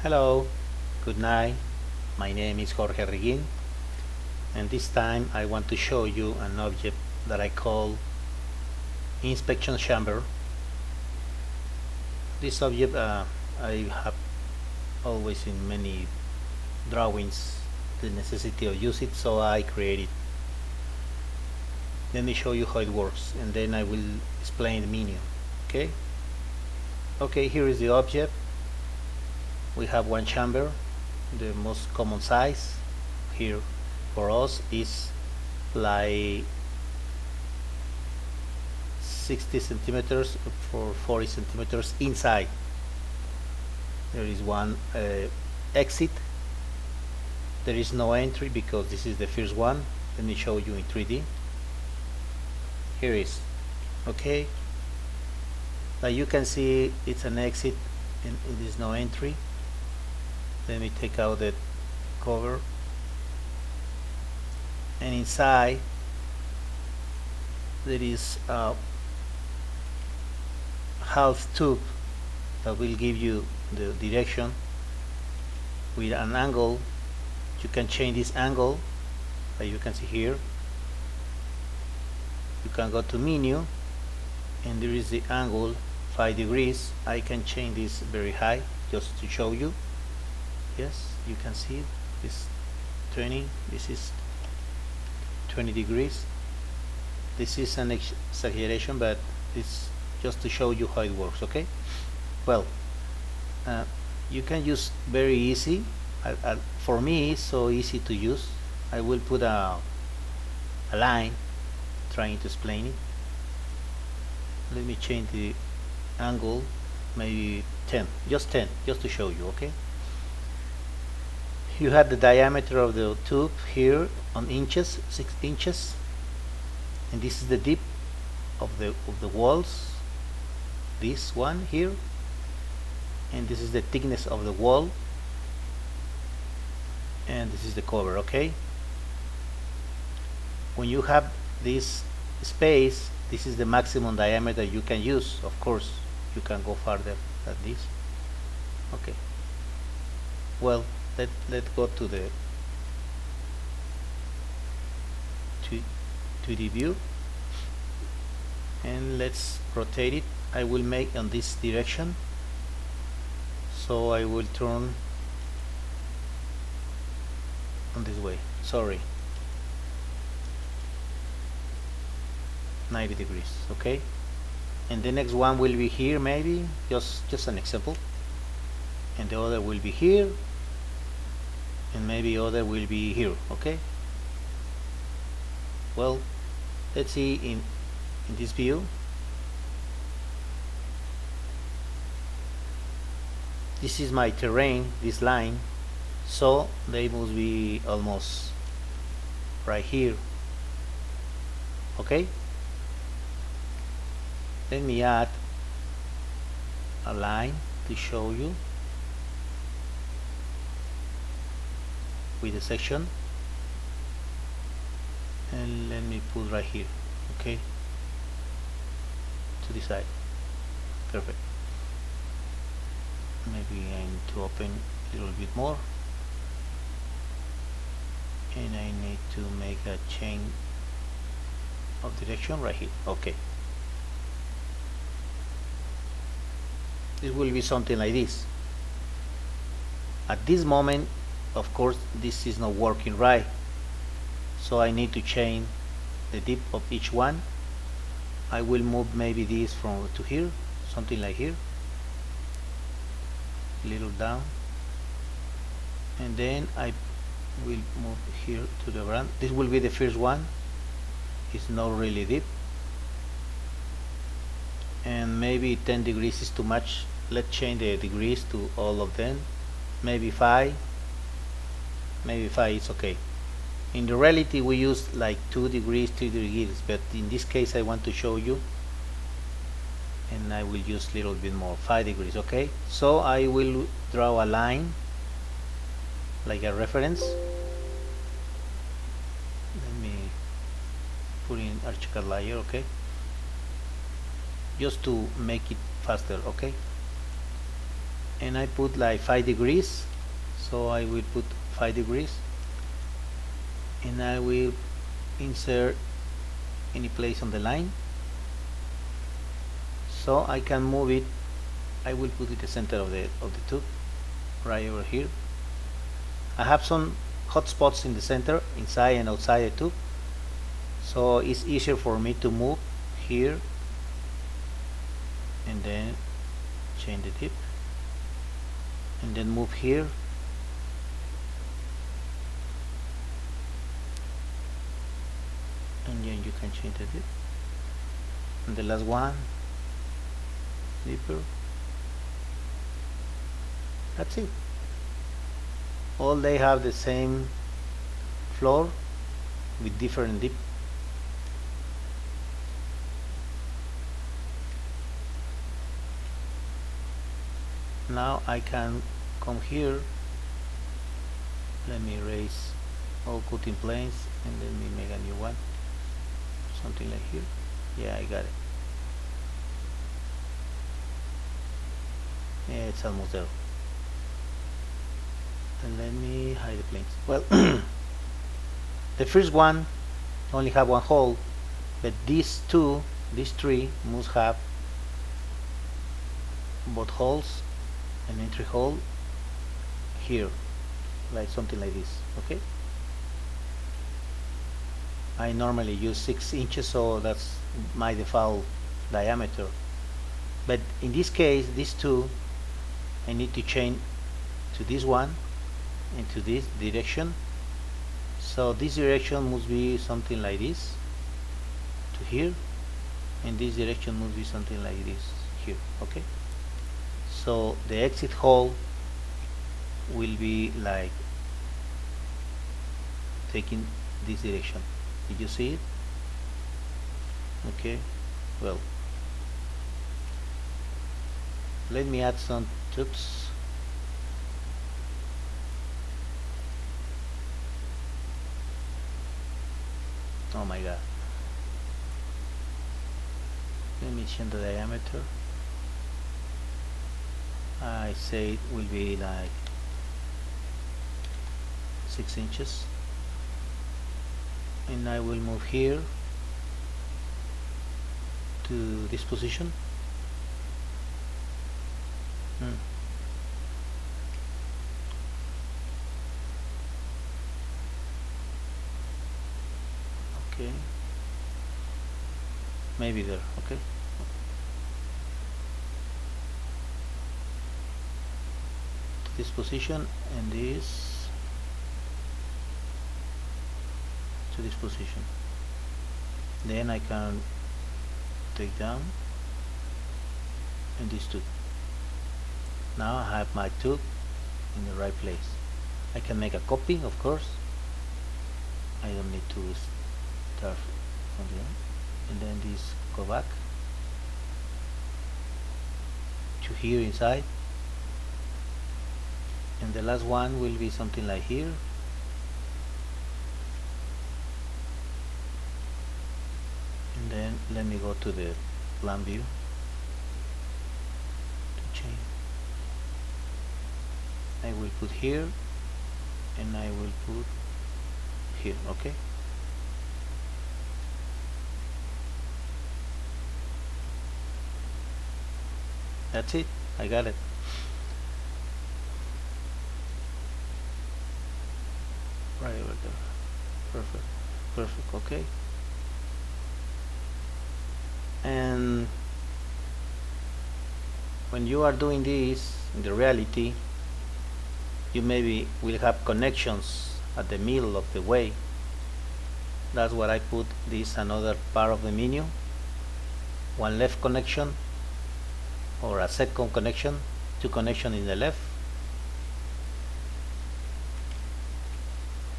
Hello, good night. My name is Jorge Arreguin, and this time I want to show you an object that I call inspection chamber. This object I have always in many drawings the necessity of use it, so I create it. Let me show you how it works, and then I will explain the meaning. Okay, here is the object. We have one chamber, the most common size here for us is like 60 centimeters for 40 centimeters inside. There is one exit. There is no entry because this is the first one. Let me show you in 3D. Here is okay. Like you can see, it's an exit and there is no entry. Let me take out the cover, and inside there is a half tube that will give you the direction with an angle. You can change this angle, as you can see here. You can go to menu, and there is the angle 5 degrees. I can change this very high just to show you. Yes, you can see this turning. This is 20 degrees. This is an exaggeration, but it's just to show you how it works. Okay, well, you can use very easy. For me, it's so easy to use. I will put a line trying to explain it. Let me change the angle, maybe 10, just 10, just to show you. Okay, you have the diameter of the tube here on inches, 6 inches, and this is the depth of the walls, this one here, and this is the thickness of the wall, and this is the cover. Okay, when you have this space, this is the maximum diameter you can use. Of course, you can go farther than this. Okay, well, let's go to the 2D view, and let's rotate it. I will make on this direction, so I will turn on this way, sorry, 90 degrees. Okay, and the next one will be here, maybe just an example, and the other will be here, and maybe other will be here. Okay, well, let's see in this view. This is my terrain, this line, so they must be almost right here. Okay, let me add a line to show you with a section, and let me put right here. Okay, to the side. Perfect. Maybe I need to open a little bit more, and I need to make a change of direction right here. Okay, it will be something like this. At this moment, of course, this is not working right, so I need to change the depth of each one. I will move maybe this from to here, something like here, a little down, and then I will move here to the ground. This will be the first one. It's not really deep, and maybe 10 degrees is too much. Let's change the degrees to all of them, maybe 5. Maybe 5 is okay. In the reality, we use like 2 degrees, 3 degrees, but in this case I want to show you, and I will use a little bit more, 5 degrees. Okay, so I will draw a line like a reference. Let me put in Archicad layer. Okay, just to make it faster. Okay, and I put like 5 degrees, so I will put 5 degrees, and I will insert any place on the line so I can move it. I will put it the center of the tube right over here. I have some hot spots in the center, inside and outside the tube, so it's easier for me to move here and then change the tip and then move here and then you can change the tip, and the last one deeper. That's it. All they have the same floor with different dip. Now I can come here. Let me erase all cutting planes and let me make a new one. Something like here. Yeah, I got it. Yeah, it's almost there. And let me hide the planes. Well, the first one only have one hole, but these three must have both holes, an entry hole here, like something like this. Okay, I normally use 6 inches, so that's my default diameter, but in this case these two I need to change to this one into this direction, so this direction must be something like this to here, and this direction must be something like this here. Okay, so the exit hole will be like taking this direction. Did you see it? Okay, well, let me add some tubes. Oh my god, let me change the diameter. I say it will be like 6 inches, and I will move here to this position. Okay, maybe there. Okay, to this position, and this to this position. Then I can take down and these two. Now I have my tube in the right place. I can make a copy, of course. I don't need to start from the end. And then this go back to here inside, and the last one will be something like here. And then let me go to the plan view to change. I will put here and I will put here. Okay, that's it. I got it. Right over there. Perfect. Perfect. Okay. And when you are doing this in the reality, you maybe will have connections at the middle of the way. That's what I put this another part of the menu. One left connection, or a second connection, 2 connections in the left,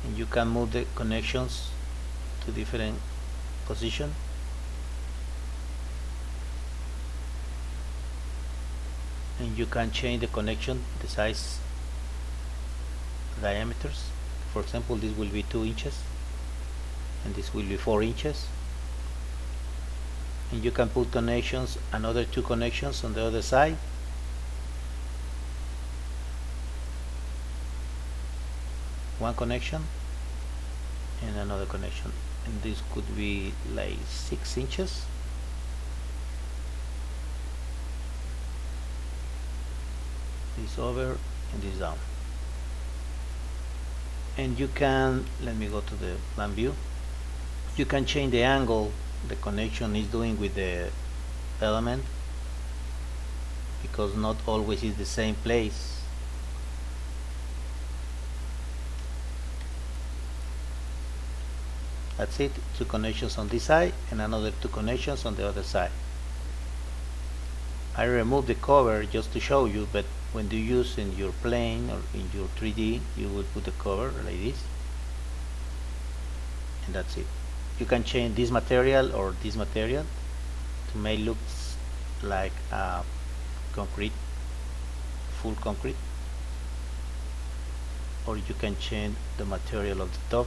and you can move the connections to different position. And you can change the connection, the size, diameters. For example, this will be 2 inches and this will be 4 inches. And you can put connections, another 2 connections on the other side. one connection and another connection, and this could be like 6 inches. This over and this down, and you can, let me go to the plan view, you can change the angle the connection is doing with the element, because not always is the same place. That's it, 2 connections on this side and another 2 connections on the other side. I removed the cover just to show you, but when you use in your plane or in your 3D, you will put the cover like this, and that's it. You can change this material or this material to make it look like concrete, full concrete, or you can change the material of the top,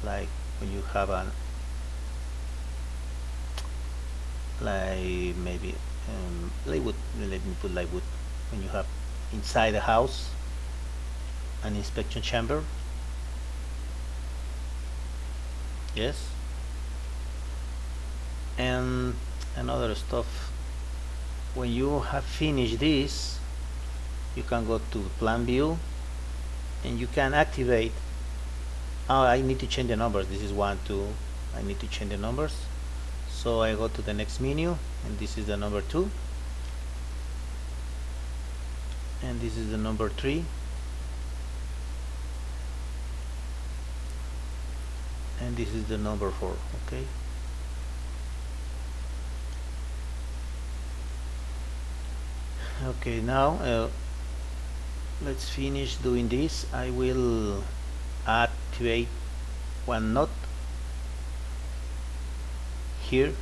like when you have a like maybe plywood, let me put plywood, when you have inside the house an inspection chamber. Yes, and another stuff, when you have finished this, you can go to plan view and you can activate. Oh, I need to change the numbers. This is 1, 2. I need to change the numbers. So I go to the next menu, and this is the number 2. And this is the number 3. And this is the number 4. Okay. Okay, now let's finish doing this. I will activate one knot here.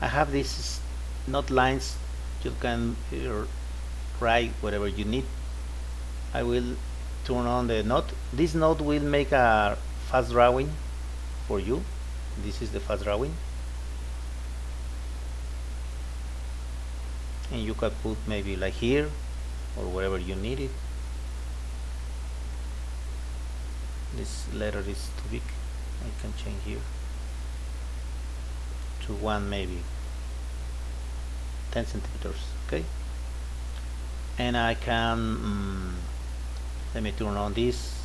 I have these knot lines, you can write whatever you need. I will turn on the knot. This knot will make a fast drawing for you. This is the fast drawing, and you can put maybe like here or wherever you need it. This letter is too big, I can change here to 1, maybe 10 centimeters. Okay, and I can let me turn on this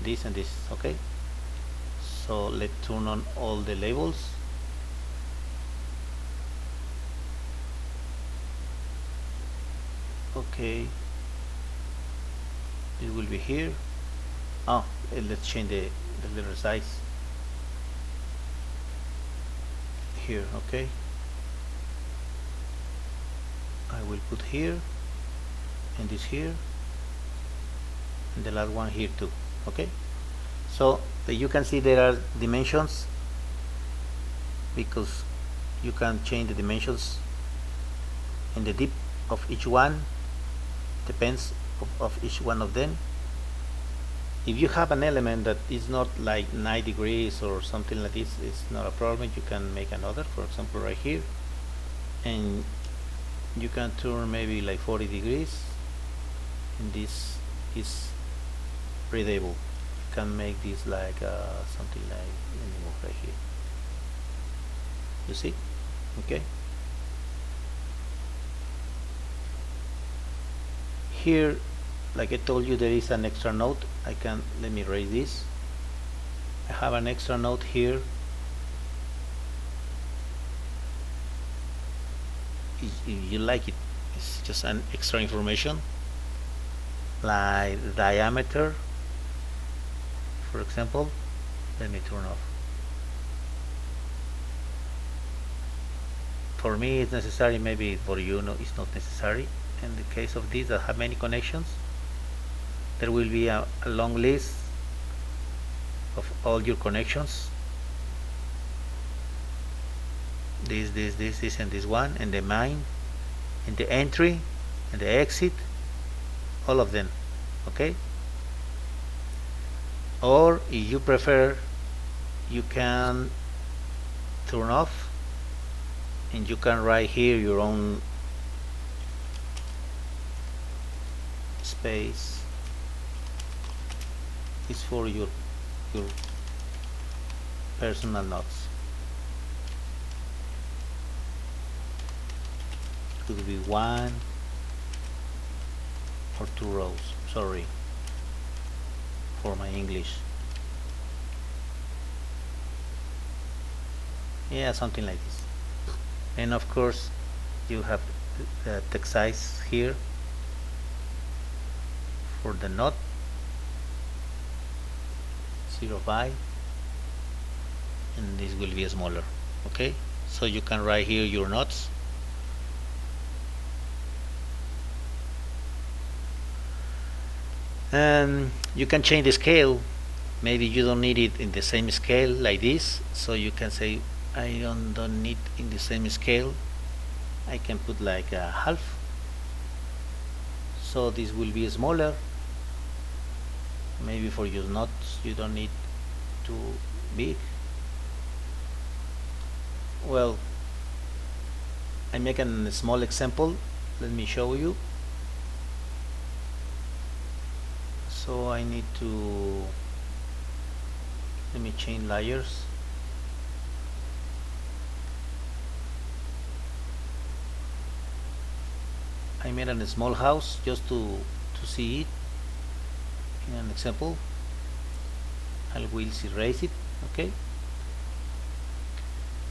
and this. Okay, so let's turn on all the labels. Okay, it will be here. Oh, let's change the letter size here. Okay, I will put here and this here and the last one here too. Okay, so you can see there are dimensions, because you can change the dimensions and the depth of each one depends of each one of them. If you have an element that is not like 9 degrees or something like this, it's not a problem. You can make another, for example right here, and you can turn maybe like 40 degrees, and this is readable. You can make this like something like, let me move right here, you see. Okay, here, like I told you, there is an extra note. I can, let me raise this. I have an extra note here. If you like it, it's just an extra information, like the diameter, for example. Let me turn off. For me it's necessary, maybe for you no, it's not necessary. In the case of these that have many connections, there will be a long list of all your connections. This and this one, and the main, and the entry, and the exit, all of them. Okay, or if you prefer, you can turn off and you can write here your own space is for your personal notes. Could be 1 or 2 rows. Sorry for my English. Yeah, something like this. And of course you have the text size here for the knot, 0 by, and this will be smaller. Okay, so you can write here your knots. And you can change the scale. Maybe you don't need it in the same scale like this, so you can say I don't need in the same scale. I can put like a half, so this will be smaller. Maybe for your knots you don't need too big. Well, I make a small example. Let me show you. So I need to, let me change layers. I made a small house just to see it in an example. I will erase it. Okay,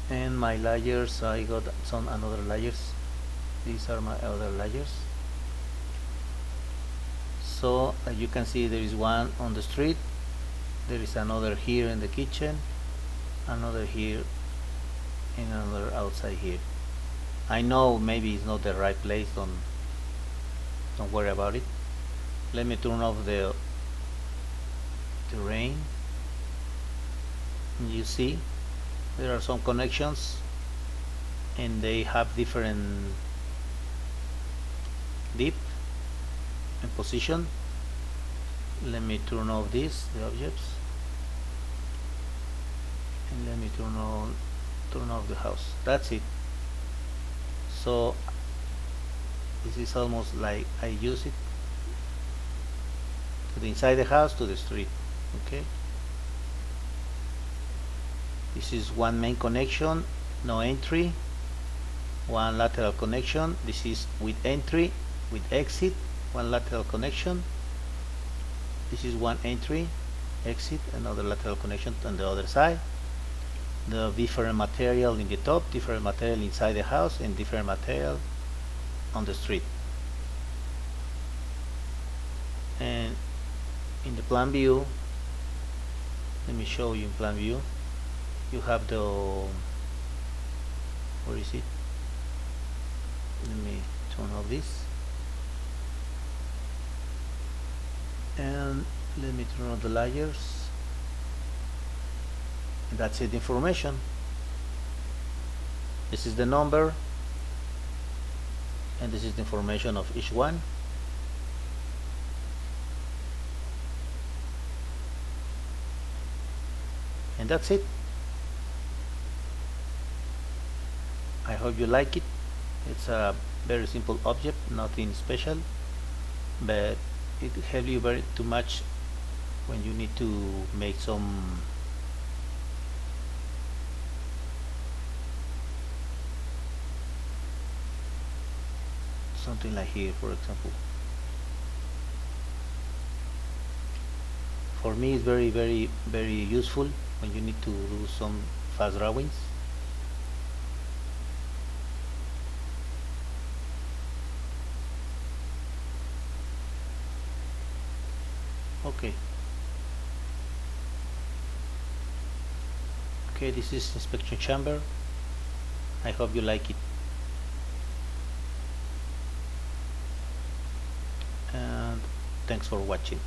and my layers, I got some another layers. These are my other layers. So you can see there is one on the street, there is another here in the kitchen, another here, and another outside here. I know maybe it's not the right place, don't worry about it. Let me turn off the rain. You see there are some connections and they have different depth and position. Let me turn off the objects, and let me turn off the house. That's it. So this is almost like I use it to the inside the house, to the street. Okay, this is one main connection, no entry. One lateral connection. This is with entry, with exit. One lateral connection. This is one entry, exit, another lateral connection on the other side. The different material in the top, different material inside the house, and different material on the street. And in the plan view, let me show you in plan view, you have the, where is it? Let me turn off this, and let me turn on the layers, and that's it. Information. This is the number, and this is the information of each one. And that's it. I hope you like it. It's a very simple object, nothing special, but it helps you very too much when you need to make some something like here, for example. For me it's very useful when you need to do some fast drawings. Okay, this is inspection chamber. I hope you like it, and thanks for watching.